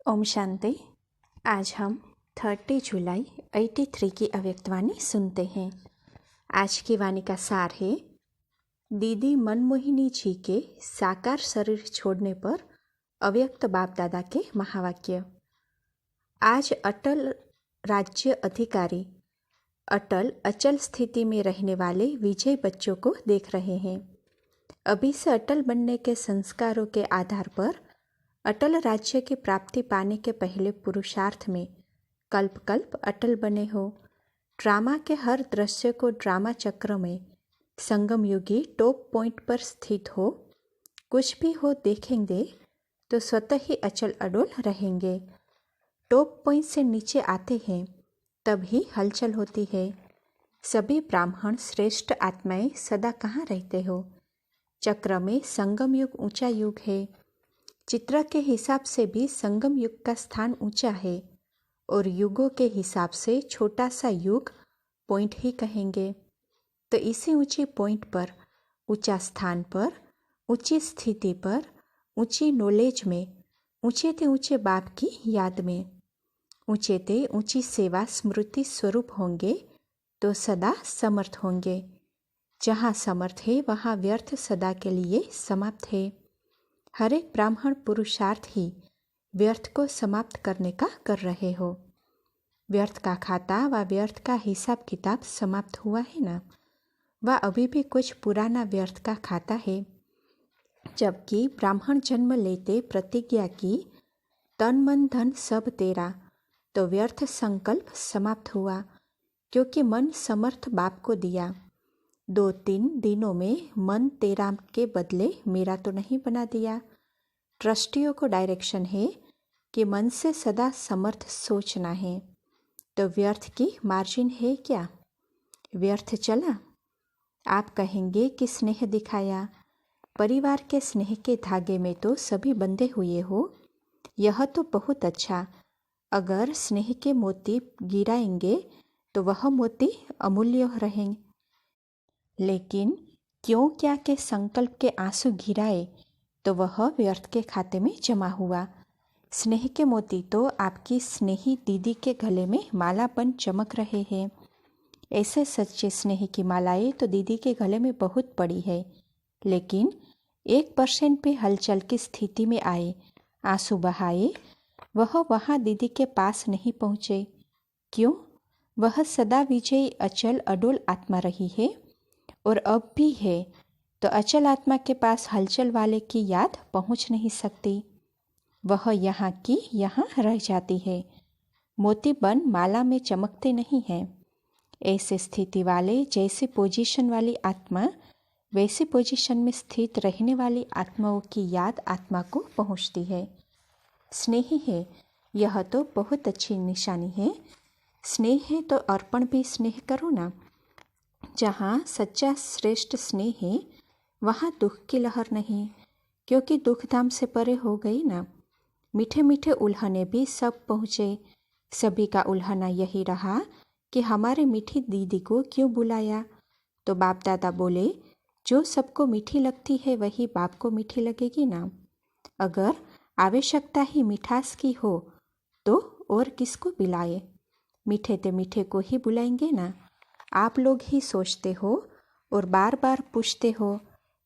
ओम शांति। आज हम 30 जुलाई 83 की अव्यक्तवाणी सुनते हैं। आज की वाणी का सार है दीदी मनमोहिनी जी के साकार शरीर छोड़ने पर अव्यक्त बाप दादा के महावाक्य। आज अटल राज्य अधिकारी अटल अचल स्थिति में रहने वाले विजय बच्चों को देख रहे हैं। अभी से अटल बनने के संस्कारों के आधार पर अटल राज्य की प्राप्ति पाने के पहले पुरुषार्थ में कल्प कल्प अटल बने हो। ड्रामा के हर दृश्य को ड्रामा चक्र में संगम युगी टॉप पॉइंट पर स्थित हो, कुछ भी हो देखेंगे तो स्वतः ही अचल अडोल रहेंगे। टॉप पॉइंट से नीचे आते हैं तब ही हलचल होती है। सभी ब्राह्मण श्रेष्ठ आत्माएं सदा कहाँ रहते हो? चक्र में संगम युग ऊंचा युग है। चित्र के हिसाब से भी संगम युग का स्थान ऊंचा है और युगों के हिसाब से छोटा सा युग पॉइंट ही कहेंगे। तो इसी ऊंची पॉइंट पर, ऊंचा स्थान पर, ऊंची स्थिति पर, ऊंची नॉलेज में, ऊंचे ते ऊंचे बाप की याद में, ऊंचे ते ऊंची सेवा स्मृति स्वरूप होंगे तो सदा समर्थ होंगे। जहाँ समर्थ है वहाँ व्यर्थ सदा के लिए समाप्त है। हर एक ब्राह्मण पुरुषार्थ ही व्यर्थ को समाप्त करने का कर रहे हो। व्यर्थ का खाता व व्यर्थ का हिसाब किताब समाप्त हुआ है ना, वह अभी भी कुछ पुराना व्यर्थ का खाता है। जबकि ब्राह्मण जन्म लेते प्रतिज्ञा की तन मन धन सब तेरा, तो व्यर्थ संकल्प समाप्त हुआ क्योंकि मन समर्थ बाप को दिया। 2-3 दिनों में मन तेरा के बदले मेरा तो नहीं बना दिया। ट्रस्टियों को डायरेक्शन है कि मन से सदा समर्थ सोचना है। तो व्यर्थ की मार्जिन है क्या? व्यर्थ चला? आप कहेंगे कि स्नेह दिखाया। परिवार के स्नेह के धागे में तो सभी बंधे हुए हो, यह तो बहुत अच्छा। अगर स्नेह के मोती गिराएंगे तो वह मोती अमूल्य रहेंगे। लेकिन क्यों क्या के संकल्प के आंसू गिराए तो वह व्यर्थ के खाते में जमा हुआ। स्नेह के मोती तो आपकी स्नेही दीदी के गले में माला बन चमक रहे हैं। ऐसे सच्चे स्नेह की मालाएं तो दीदी के गले में बहुत पड़ी है, लेकिन 1% भी हलचल की स्थिति में आए, आंसू बहाए, वह वहाँ दीदी के पास नहीं पहुँचे। क्यों? वह सदा विजयी अचल अडोल आत्मा रही है और अब भी है, तो अचल आत्मा के पास हलचल वाले की याद पहुंच नहीं सकती। वह यहाँ की यहाँ रह जाती है। मोती बन माला में चमकते नहीं हैं। ऐसे स्थिति वाले जैसी पोजीशन वाली आत्मा वैसी पोजीशन में स्थित रहने वाली आत्माओं की याद आत्मा को पहुँचती है। स्नेही है, यह तो बहुत अच्छी निशानी है। स्नेह है तो अर्पण भी स्नेह करो ना। जहाँ सच्चा श्रेष्ठ स्नेह है वहाँ दुख की लहर नहीं, क्योंकि दुख धाम से परे हो गई ना। मीठे मीठे उल्हने भी सब पहुँचे। सभी का उल्हना यही रहा कि हमारे मीठी दीदी को क्यों बुलाया। तो बाप दादा बोले, जो सबको मीठी लगती है वही बाप को मीठी लगेगी ना। अगर आवश्यकता ही मिठास की हो तो और किसको बुलाए? मीठे ते मीठे को ही बुलाएंगे ना। आप लोग ही सोचते हो और बार बार पूछते हो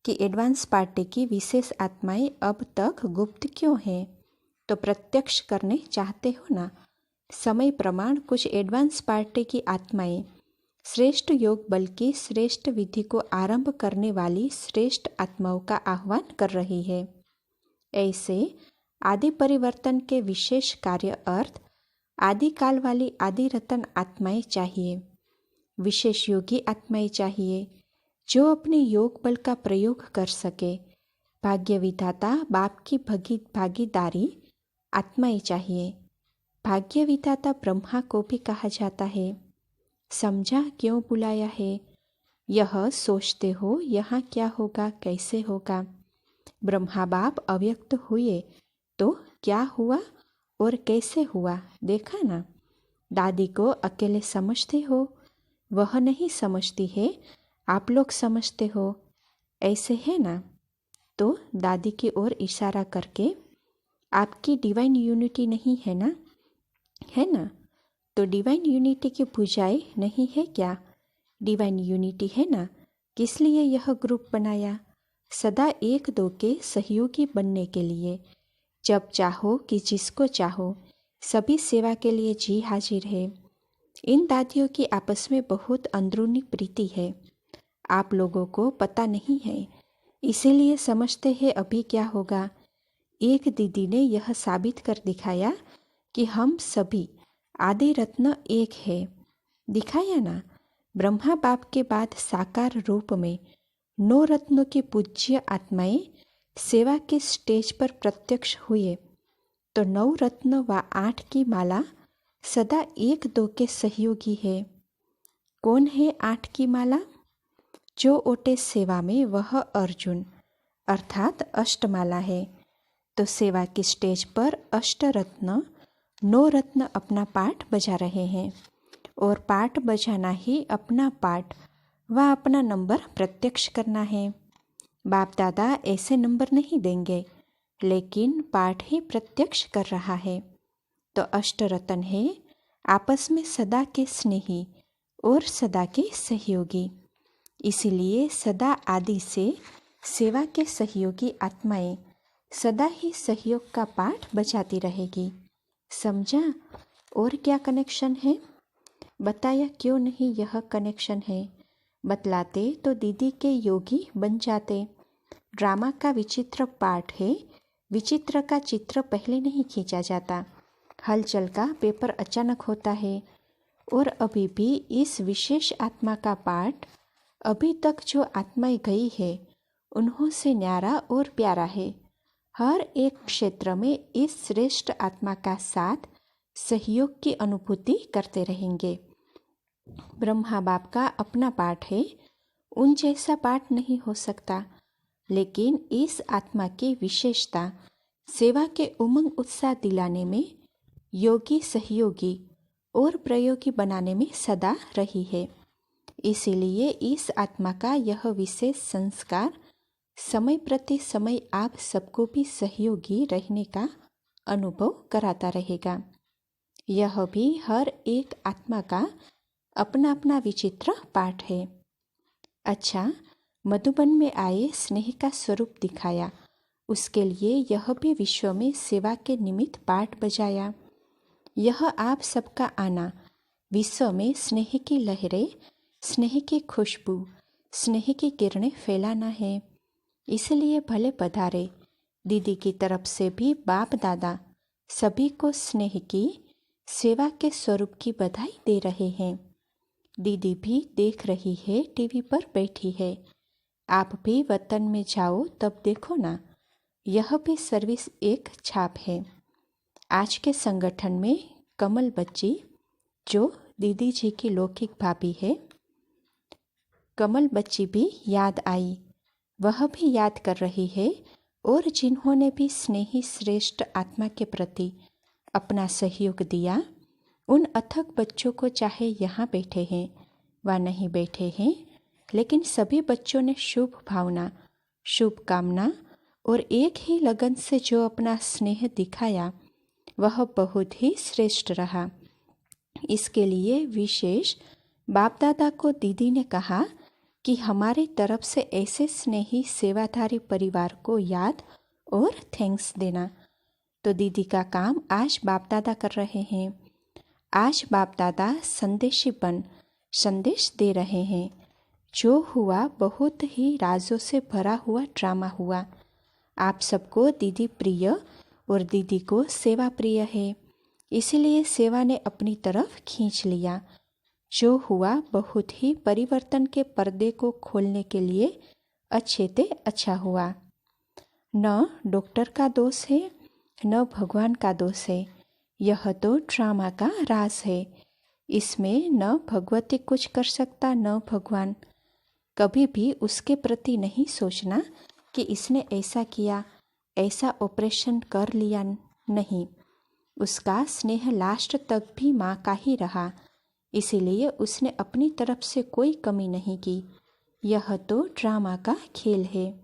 कि एडवांस पार्टी की विशेष आत्माएं अब तक गुप्त क्यों हैं? तो प्रत्यक्ष करने चाहते हो ना। समय प्रमाण कुछ एडवांस पार्टी की आत्माएं श्रेष्ठ योग बल की श्रेष्ठ विधि को आरंभ करने वाली श्रेष्ठ आत्माओं का आह्वान कर रही है। ऐसे आदि परिवर्तन के विशेष कार्य अर्थ आदिकाल वाली आदि रतन आत्माएं चाहिए। विशेष योगी आत्माएं चाहिए जो अपने योग बल का प्रयोग कर सके। भाग्य विधाता बाप की भागीदारी आत्माएं चाहिए। भाग्य विधाता ब्रह्मा को भी कहा जाता है। समझा क्यों बुलाया है? यह सोचते हो यहाँ क्या होगा, कैसे होगा। ब्रह्मा बाप अव्यक्त हुए तो क्या हुआ और कैसे हुआ देखा ना। दादी को अकेले समझते हो, वह नहीं समझती है, आप लोग समझते हो। ऐसे है ना। तो दादी की ओर इशारा करके आपकी डिवाइन यूनिटी नहीं है ना, है ना? तो डिवाइन यूनिटी की पूजाएं नहीं है क्या? डिवाइन यूनिटी है ना, किस लिए यह ग्रुप बनाया? सदा एक दो के सहयोगी बनने के लिए। जब चाहो कि जिसको चाहो, सभी सेवा के लिए जी हाजिर है। इन दादियों की आपस में बहुत अंदरूनी प्रीति है, आप लोगों को पता नहीं है, इसीलिए समझते हैं अभी क्या होगा। एक दीदी ने यह साबित कर दिखाया कि हम सभी आदि रत्न एक है। दिखाया ना, ब्रह्मा बाप के बाद साकार रूप में 9 रत्नों की पूज्य आत्माएं सेवा के स्टेज पर प्रत्यक्ष हुए। तो 9 रत्न व 8 की माला सदा एक दो के सहयोगी है। कौन है 8 की माला? जो ओटे सेवा में वह अर्जुन अर्थात अष्टमाला है। तो सेवा की स्टेज पर अष्ट रत्न 9 रत्न अपना पाठ बजा रहे हैं और पाठ बजाना ही अपना पाठ व अपना नंबर प्रत्यक्ष करना है। बाप दादा ऐसे नंबर नहीं देंगे, लेकिन पाठ ही प्रत्यक्ष कर रहा है। तो अष्ट रत्न है आपस में सदा के स्नेही और सदा के सहयोगी। इसीलिए सदा आदि से सेवा के सहयोगी आत्माएं सदा ही सहयोग का पाठ बजाती रहेगी। समझा? और क्या कनेक्शन है? बताया क्यों नहीं यह कनेक्शन है? बतलाते तो दीदी के योगी बन जाते। ड्रामा का विचित्र पाठ है, विचित्र का चित्र पहले नहीं खींचा जाता, हलचल का पेपर अचानक होता है। और अभी भी इस विशेष आत्मा का पाठ अभी तक जो आत्माएं गई है उन्हों से न्यारा और प्यारा है। हर एक क्षेत्र में इस श्रेष्ठ आत्मा का साथ सहयोग की अनुभूति करते रहेंगे। ब्रह्मा बाप का अपना पाठ है, उन जैसा पाठ नहीं हो सकता, लेकिन इस आत्मा की विशेषता सेवा के उमंग उत्साह दिलाने में, योगी सहयोगी और प्रयोगी बनाने में सदा रही है। इसीलिए इस आत्मा का यह विशेष संस्कार समय प्रति समय आप सबको भी सहयोगी रहने का अनुभव कराता रहेगा। यह भी हर एक आत्मा का अपना अपना विचित्र पाठ है। अच्छा, मधुबन में आए स्नेह का स्वरूप दिखाया, उसके लिए यह भी विश्व में सेवा के निमित्त पाठ बजाया। यह आप सबका आना विश्व में स्नेह की लहरें, स्नेह की खुशबू, स्नेह की किरणें फैलाना है। इसलिए भले पधारे। दीदी की तरफ से भी बाप दादा सभी को स्नेह की, सेवा के स्वरूप की बधाई दे रहे हैं। दीदी भी देख रही है, टीवी पर बैठी है। आप भी वतन में जाओ तब देखो ना, यह भी सर्विस एक छाप है। आज के संगठन में कमल बच्ची, जो दीदी जी की लौकिक भाभी है, कमल बच्ची भी याद आई। वह भी याद कर रही है और जिन्होंने भी स्नेही श्रेष्ठ आत्मा के प्रति अपना सहयोग दिया, उन अथक बच्चों को चाहे यहाँ बैठे हैं व नहीं बैठे हैं, लेकिन सभी बच्चों ने शुभ भावना, शुभ कामना और एक ही लगन से जो अपना स्नेह दिखाया, वह बहुत ही श्रेष्ठ रहा। इसके लिए विशेष बाप दादा को दीदी ने कहा कि हमारी तरफ से ऐसे स्नेही सेवाधारी परिवार को याद और थैंक्स देना। तो दीदी का काम आज बाप दादा कर रहे हैं। आज बाप दादा संदेशीपन संदेश दे रहे हैं। जो हुआ बहुत ही राजों से भरा हुआ ड्रामा हुआ। आप सबको दीदी प्रिय और दीदी को सेवा प्रिय है, इसलिए सेवा ने अपनी तरफ खींच लिया। जो हुआ बहुत ही परिवर्तन के पर्दे को खोलने के लिए अच्छे ते अच्छा हुआ। न डॉक्टर का दोष है, न भगवान का दोष है। यह तो ड्रामा का राज है। इसमें न भगवती कुछ कर सकता, न भगवान। कभी भी उसके प्रति नहीं सोचना कि इसने ऐसा किया, ऐसा ऑपरेशन कर लिया, नहीं। उसका स्नेह लास्ट तक भी माँ का ही रहा, इसीलिए उसने अपनी तरफ से कोई कमी नहीं की। यह तो ड्रामा का खेल है,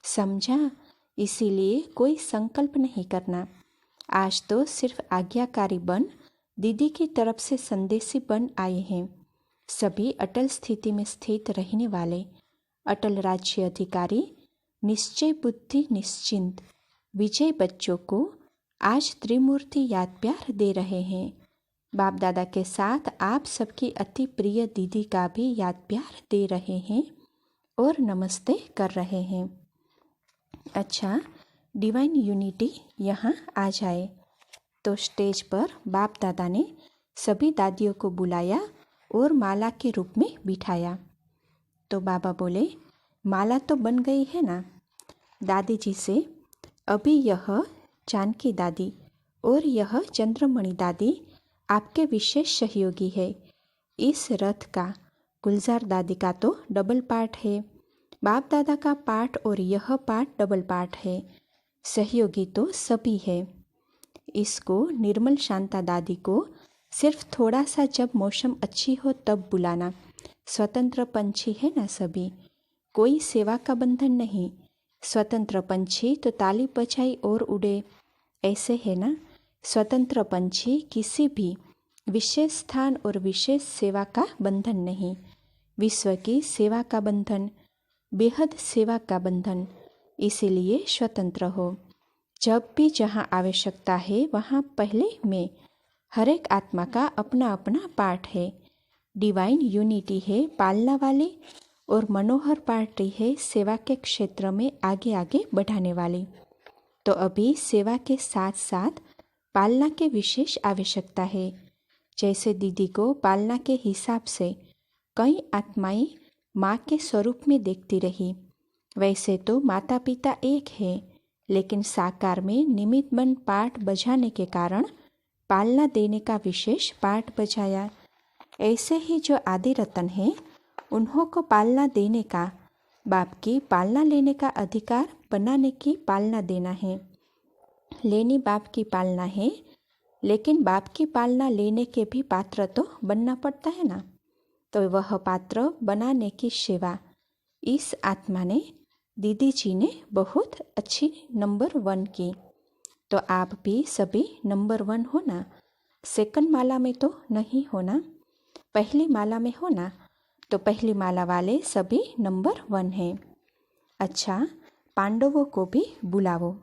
समझा? इसीलिए कोई संकल्प नहीं करना। आज तो सिर्फ आज्ञाकारी बन दीदी की तरफ से संदेशी बन आए हैं। सभी अटल स्थिति में स्थित रहने वाले अटल राज्य अधिकारी निश्चय बुद्धि निश्चिंत विजय बच्चों को आज त्रिमूर्ति याद प्यार दे रहे हैं। बाप दादा के साथ आप सबकी अति प्रिय दीदी का भी याद प्यार दे रहे हैं और नमस्ते कर रहे हैं। अच्छा, डिवाइन यूनिटी यहाँ आ जाए। तो स्टेज पर बाप दादा ने सभी दादियों को बुलाया और माला के रूप में बिठाया। तो बाबा बोले, माला तो बन गई है ना। दादी जी से, अभी यह जानकी दादी और यह चंद्रमणि दादी आपके विशेष सहयोगी है। इस रथ का गुलजार दादी का तो डबल पार्ट है, बाप दादा का पार्ट और यह पार्ट डबल पार्ट है। सहयोगी तो सभी है। इसको निर्मल शांता दादी को सिर्फ थोड़ा सा जब मौसम अच्छी हो तब बुलाना। स्वतंत्र पंछी है ना सभी, कोई सेवा का बंधन नहीं। स्वतंत्र पंछी तो ताली बजाई और उड़े, ऐसे है ना। स्वतंत्र पंछी किसी भी विशेष स्थान और विशेष सेवा का बंधन नहीं। विश्व की सेवा का बंधन, बेहद सेवा का बंधन, इसीलिए स्वतंत्र हो। जब भी जहाँ आवश्यकता है वहाँ पहले में। हर एक आत्मा का अपना अपना पार्ट है। डिवाइन यूनिटी है पालना वाली और मनोहर पार्टी है सेवा के क्षेत्र में आगे आगे बढ़ाने वाली। तो अभी सेवा के साथ साथ पालना के विशेष आवश्यकता है। जैसे दीदी को पालना के हिसाब से कई आत्माएं माँ के स्वरूप में देखती रही, वैसे तो माता पिता एक है, लेकिन साकार में निमित्त बन पाठ बजाने के कारण पालना देने का विशेष पाठ बजाया। ऐसे ही जो आदि रतन है उन्हों को पालना देने का, बाप की पालना लेने का अधिकार बनाने की पालना देना है। लेनी बाप की पालना है, लेकिन बाप की पालना लेने के भी पात्र तो बनना पड़ता है ना। तो वह पात्र बनाने की सेवा इस आत्मा ने, दीदी जी ने बहुत अच्छी नंबर 1 की। तो आप भी सभी नंबर 1 हो ना। सेकंड माला में तो नहीं होना, पहली माला में हो ना। तो पहली माला वाले सभी नंबर 1 हैं। अच्छा, पांडवों को भी बुलाओ।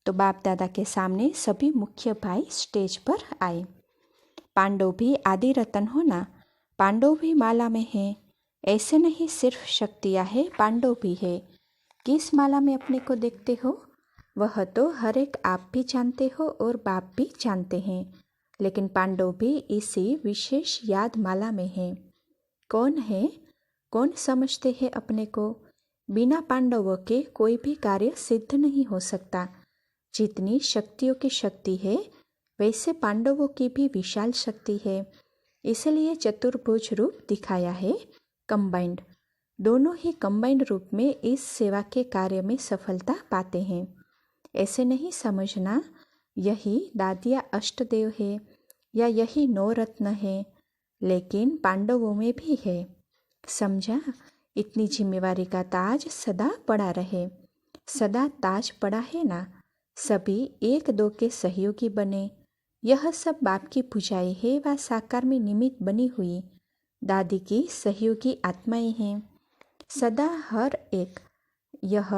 तो बाप दादा के सामने सभी मुख्य भाई स्टेज पर आए। पांडव भी आदि रतन हो ना, पांडव भी माला में हैं। ऐसे नहीं सिर्फ शक्तियाँ है, पांडव भी है। किस माला में अपने को देखते हो वह तो हर एक आप भी जानते हो और बाप भी जानते हैं, लेकिन पांडव भी इसी विशेष याद माला में है। कौन है, कौन समझते हैं अपने को। बिना पांडवों के कोई भी कार्य सिद्ध नहीं हो सकता। जितनी शक्तियों की शक्ति है वैसे पांडवों की भी विशाल शक्ति है, इसलिए चतुर्भुज रूप दिखाया है, कंबाइंड। दोनों ही कंबाइंड रूप में इस सेवा के कार्य में सफलता पाते हैं। ऐसे नहीं समझना यही दादिया अष्टदेव है या यही 9 रत्न है, लेकिन पांडवों में भी है। समझा। इतनी जिम्मेवारी का ताज सदा पड़ा रहे। सदा ताज पड़ा है ना। सभी 1-2 के सहयोगी बने। यह सब बाप की पूजाएं है व साकार में निमित्त बनी हुई दादी की सहयोगी आत्माएं हैं। सदा हर एक, यह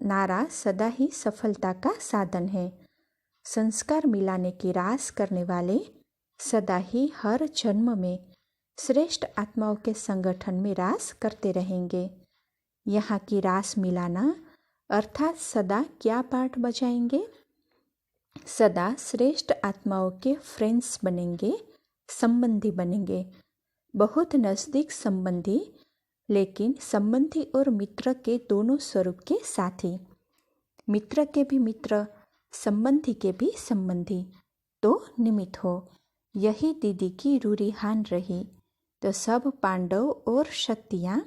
नारा सदा ही सफलता का साधन है। संस्कार मिलाने की रास करने वाले सदा ही हर जन्म में श्रेष्ठ आत्माओं के संगठन में रास करते रहेंगे। यहाँ की रास मिलाना अर्थात सदा क्या पाठ बजाएंगे, सदा श्रेष्ठ आत्माओं के फ्रेंड्स बनेंगे, संबंधी बनेंगे। बहुत नज़दीक संबंधी, लेकिन संबंधी और मित्र के दोनों स्वरूप के साथी। मित्र के भी मित्र, संबंधी के भी संबंधी, तो निमित्त हो। यही दीदी की रूरिहान रही। तो सब पांडव और शक्तियाँ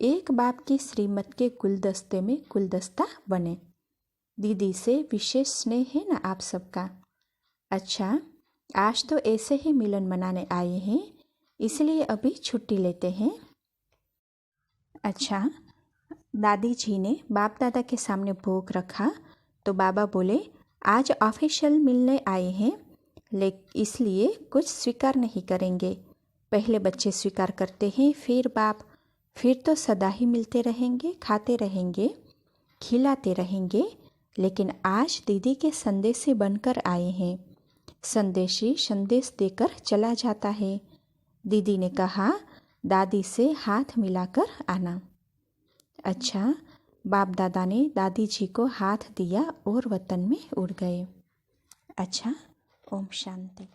एक बाप की श्रीमत के गुलदस्ते में गुलदस्ता बने। दीदी से विशेष स्नेह है ना आप सबका। अच्छा, आज तो ऐसे ही मिलन मनाने आए हैं, इसलिए अभी छुट्टी लेते हैं। अच्छा, दादी जी ने बाप दादा के सामने भोग रखा तो बाबा बोले, आज ऑफिशियल मिलने आए हैं, इसलिए कुछ स्वीकार नहीं करेंगे। पहले बच्चे स्वीकार करते हैं, फिर बाप। फिर तो सदा ही मिलते रहेंगे, खाते रहेंगे, खिलाते रहेंगे। लेकिन आज दीदी के संदेशी बनकर आए हैं। संदेशी संदेश देकर चला जाता है। दीदी ने कहा, दादी से हाथ मिलाकर आना। अच्छा, बाप दादा ने दादी जी को हाथ दिया और वतन में उड़ गए। अच्छा, ओम शांति।